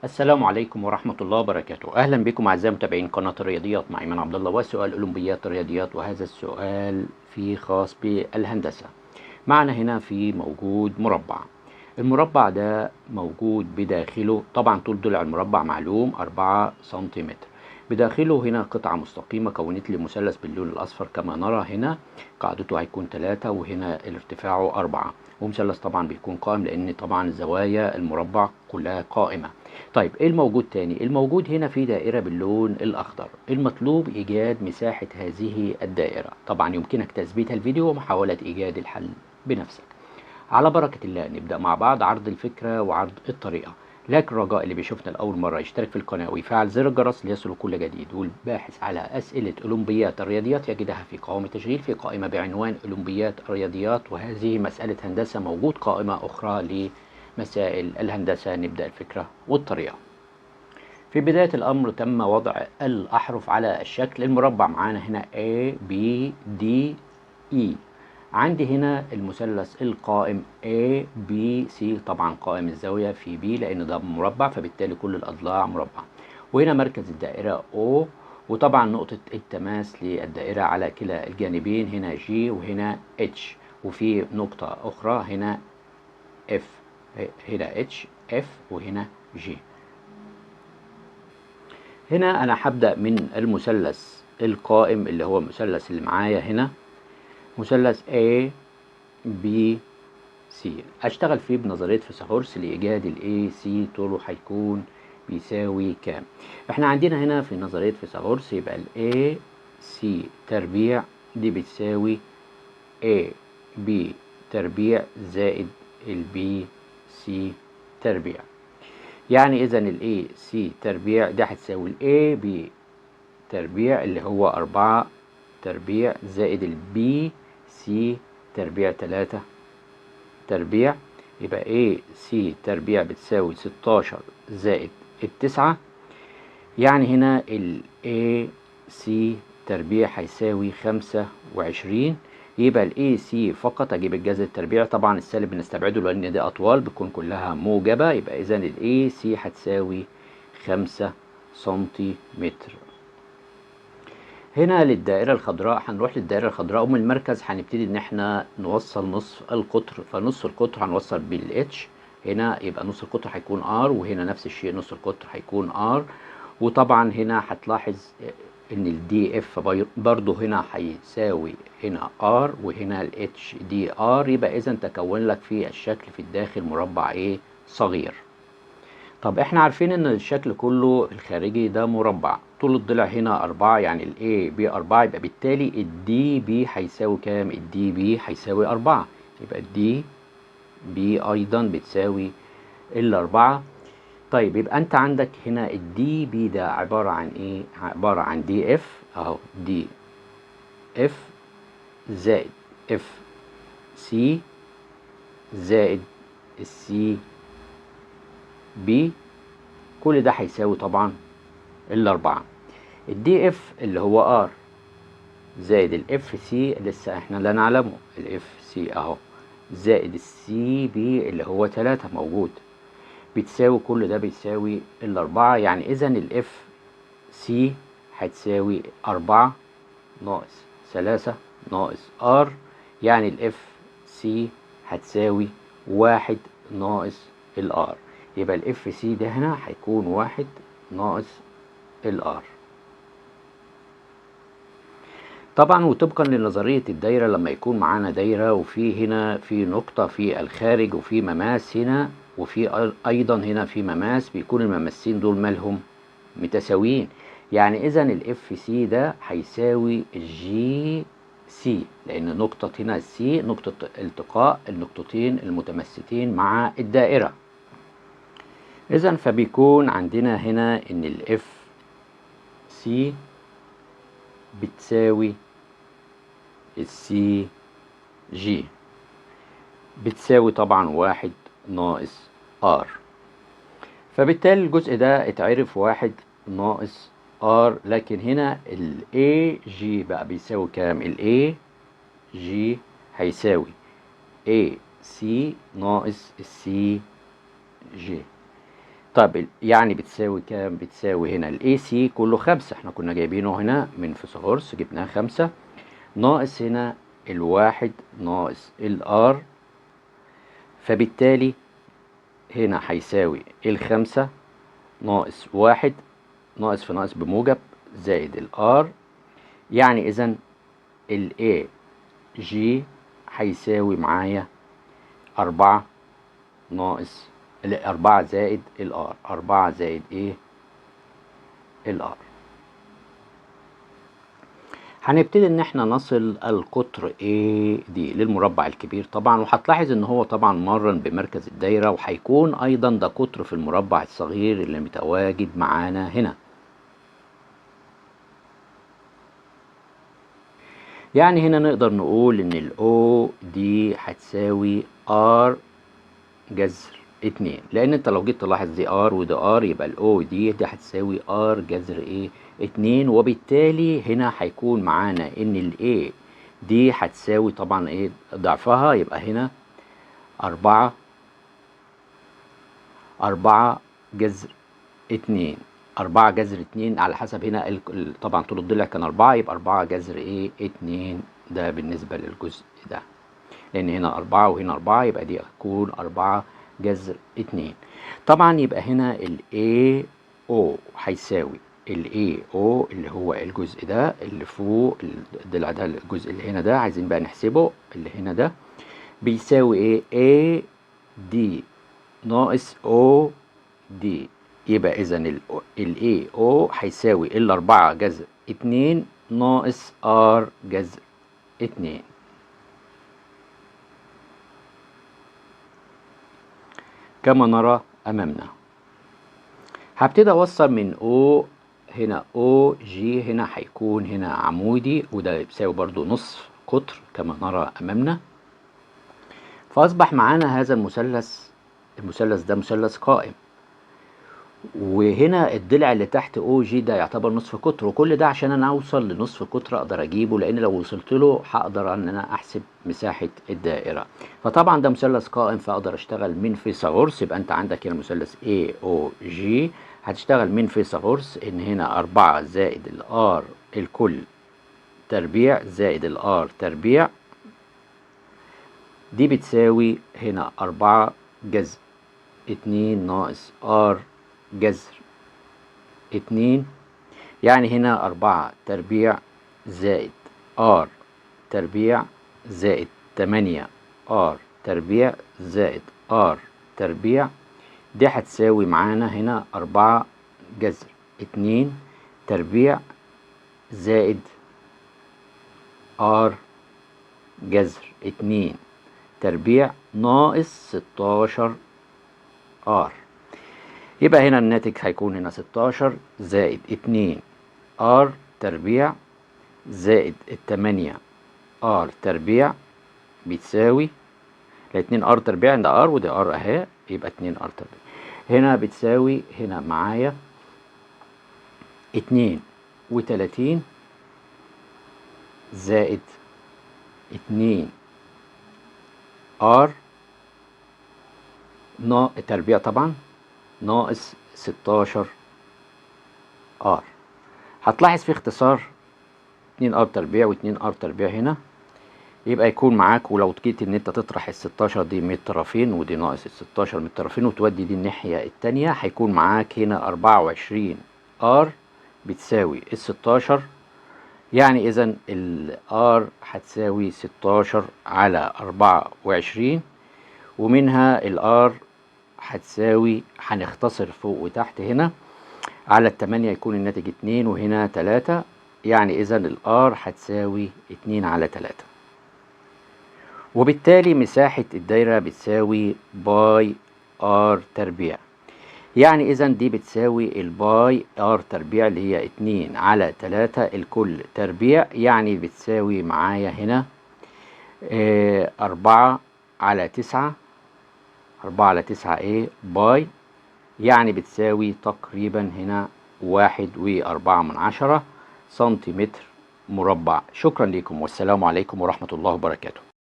السلام عليكم ورحمة الله وبركاته. أهلا بكم أعزائي متابعين قناة الرياضيات مع إيمان عبد الله، وسؤال أولمبيات الرياضيات، وهذا السؤال فيه خاص بالهندسة. معنا هنا في موجود مربع. المربع ده موجود بداخله، طبعا طول ضلع المربع معلوم 4 سنتيمتر. بداخله هنا قطعة مستقيمة كونت لي مثلث باللون الأصفر كما نرى هنا. قاعدته هيكون 3 وهنا ارتفاعه 4، ومثلث طبعا بيكون قائم لأن طبعا زوايا المربع كلها قائمة. طيب ايه الموجود تاني؟ الموجود هنا في دائرة باللون الأخضر. المطلوب إيجاد مساحة هذه الدائرة. طبعا يمكنك تثبيت الفيديو ومحاولة إيجاد الحل بنفسك. على بركة الله نبدأ مع بعض عرض الفكرة وعرض الطريقة. لكن رجاء اللي بيشوفنا لأول مرة يشترك في القناة ويفعل زر الجرس ليصله كل جديد، والباحث على أسئلة أولمبيات الرياضيات يجدها في قائمة تشغيل في قائمة بعنوان أولمبيات الرياضيات، وهذه مسألة هندسة موجود قائمة أخرى لمسائل الهندسة. نبدأ الفكرة والطريقة. في بداية الأمر تم وضع الأحرف على الشكل. المربع معانا هنا A B D E. عندي هنا المثلث القائم A B C، طبعا قائم الزاوية في B لأن ده مربع فبالتالي كل الأضلاع مربع. وهنا مركز الدائرة O، وطبعا نقطة التماس للدائرة على كلا الجانبين هنا G وهنا H، وفي نقطة أخرى هنا F، هنا H F وهنا G. هنا أنا هبدأ من المثلث القائم اللي هو المثلث اللي معايا هنا، مثلث A B C. أشتغل فيه بنظرية فيثاغورس لإيجاد ال AC طوله هيكون بيساوي كام؟ إحنا عندنا هنا في نظرية فيثاغورس يبقى ال AC تربيع دي بتساوي AB تربيع زائد ال BC تربيع. يعني إذا ال AC تربيع ده هتساوي ال AB تربيع اللي هو 4 تربيع زائد ال BC تربيع 3 تربيع، يبقى AC تربيع بتساوي 16 زائد التسعة. يعني هنا ال AC تربيع هيساوي 25. يبقى ال AC فقط أجيب الجذر التربيع، طبعا السالب بنستبعده لأن دي أطوال بتكون كلها موجبة، يبقى إذا ال AC هتساوي 5 سنتيمتر. هنا للدائرة الخضراء هنروح للدائرة الخضراء، ومن المركز هنبتدي ان احنا نوصل نصف القطر، فنص القطر هنوصل بالاتش هنا، يبقى نص القطر هيكون ار، وهنا نفس الشيء نص القطر هيكون ار. وطبعا هنا هتلاحظ ان الدي اف برضو هنا هيساوي هنا ار وهنا الاتش دي ار، يبقى اذا تكون لك في الشكل في الداخل مربع ايه صغير. طب احنا عارفين ان الشكل كله الخارجي ده مربع، طول الضلع هنا 4، يعني ال A B 4، يبقى بالتالي ال DB هيساوي كام؟ ال DB هيساوي 4، يبقى ال DB أيضا بتساوي ال4. طيب يبقى أنت عندك هنا ال DB ده عبارة عن إيه؟ عبارة عن DF أهو، DF زائد FC زائد الCB، كل ده هيساوي طبعا الأربعة. الدي اف اللي هو ار زائد الاف سي لسه احنا لا نعلمه، الاف سي اهو، زائد السي بي اللي هو 3 موجود، بتساوي كل ده بيساوي الأربعة. يعني إذا الاف سي هتساوي 4 ناقص 3 ناقص ار، يعني الاف سي هتساوي 1 ناقص الار، يبقى الاف سي ده هنا هيكون 1 ناقص الار. طبعا وطبقا لنظرية الدايرة، لما يكون معانا دايرة وفي هنا في نقطة في الخارج وفي مماس هنا، وفي أيضا هنا في مماس، بيكون المماسين دول مالهم متساويين. يعني إذا الاف سي ده هيساوي الجي سي، لأن نقطة هنا السي نقطة التقاء النقطتين المتماستين مع الدائرة. إذا فبيكون عندنا هنا إن الاف سي بتساوي السي جي، بتساوي طبعا 1 ناقص ار، فبالتالي الجزء ده اتعرف 1 ناقص ار. لكن هنا ال AG بقى بيساوي كام؟ ال AG هيساوي AC ناقص السي جي. طب يعني بتساوي كام؟ بتساوي هنا الاي سي كله 5، احنا كنا جايبينه هنا من فيثاغورس جبناه 5، ناقص هنا الواحد ناقص الار، فبالتالي هنا هيساوي الخمسة ناقص واحد، ناقص في ناقص بموجب، زائد الار. يعني اذا الاي جي هيساوي معايا 4 ناقص 4 زائد الار، 4 زائد ايه؟ الار. هنبتدي ان احنا نصل القطر AD للمربع الكبير طبعا، وهتلاحظ ان هو طبعا مرن بمركز الدايرة، وهيكون ايضا ده قطر في المربع الصغير اللي متواجد معانا هنا. يعني هنا نقدر نقول ان ال OD هتساوي R جذر 2، لان انت لو جيت تلاحظ دي R ودي R، يبقى ال OD دي هتساوي R جذر ايه؟ 2، وبالتالي هنا هيكون معانا ان ال A دي هتساوي طبعا ايه؟ ضعفها، يبقى هنا 4 جذر 2، 4 جذر 2 على حسب هنا طبعا طول الضلع كان 4، يبقى 4 جذر ايه؟ 2. ده بالنسبة للجزء ده، لأن هنا 4 وهنا 4، يبقى دي هتكون 4 جذر 2. طبعا يبقى هنا ال AO هيساوي ال AO اللي هو الجزء ده اللي فوق الضلع ده، الجزء اللي هنا ده عايزين بقى نحسبه، اللي هنا ده بيساوي ايه؟ AD ناقص OD. يبقى إذا ال AO هيساوي ال4 جذر 2 ناقص R جذر 2. كما نرى أمامنا. هبتدي أوصل من O هنا OG، هنا هيكون هنا عمودي، وده بيساوي برضو نصف قطر كما نرى أمامنا. فأصبح معانا هذا المثلث ده مثلث قائم، وهنا الضلع اللي تحت OG ده يعتبر نصف قطر، وكل ده عشان انا اوصل لنصف قطر اقدر اجيبه، لان لو وصلت له هقدر ان انا احسب مساحة الدائرة. فطبعا ده مثلث قائم، فاقدر اشتغل من فيثاغورس. يبقى انت عندك هنا مثلث AOG، هتشتغل من فيثاغورس ان هنا 4 زائد الار الكل تربيع زائد الار تربيع، دي بتساوي هنا 4 جذر 2 ناقص ار جذر 2. يعني هنا 4 تربيع زائد R تربيع زائد 8 R تربيع زائد R تربيع، دي هتساوي معانا هنا 4 جذر 2 تربيع زائد R جذر 2 تربيع ناقص 16 R. يبقى هنا الناتج هيكون هنا 16 زائد 2 R تربيع زائد 8 R تربيع بتساوي 2 R تربيع عند R، ودي R اهي، يبقى 2 R تربيع. هنا بتساوي هنا معايا 32 زائد 2 R تربيع طبعا ناقص 16 R. هتلاحظ في اختصار 2 ار تربيع و2 ار تربيع هنا، يبقى يكون معاك، ولو جيت ان انت تطرح ال 16 دي من الطرفين ودي ناقص ال 16 من الطرفين وتودي دي الناحية التانية، هيكون معاك هنا 24 ار بتساوي ال 16. يعني اذا ال ار هتساوي 16 على 24، ومنها ال ار هتساوي، هنختصر فوق وتحت هنا على ال8 يكون الناتج 2 وهنا 3. يعني إذا الآر هتساوي 2 على 3، وبالتالي مساحة الدايرة بتساوي باي آر تربيع. يعني إذا دي بتساوي الباي آر تربيع اللي هي 2 على 3 الكل تربيع، يعني بتساوي معايا هنا 4 على 9، 4 على 9 إيه باي، يعني بتساوي تقريبا هنا 1.4 سنتيمتر مربع. شكرا لكم، والسلام عليكم ورحمة الله وبركاته.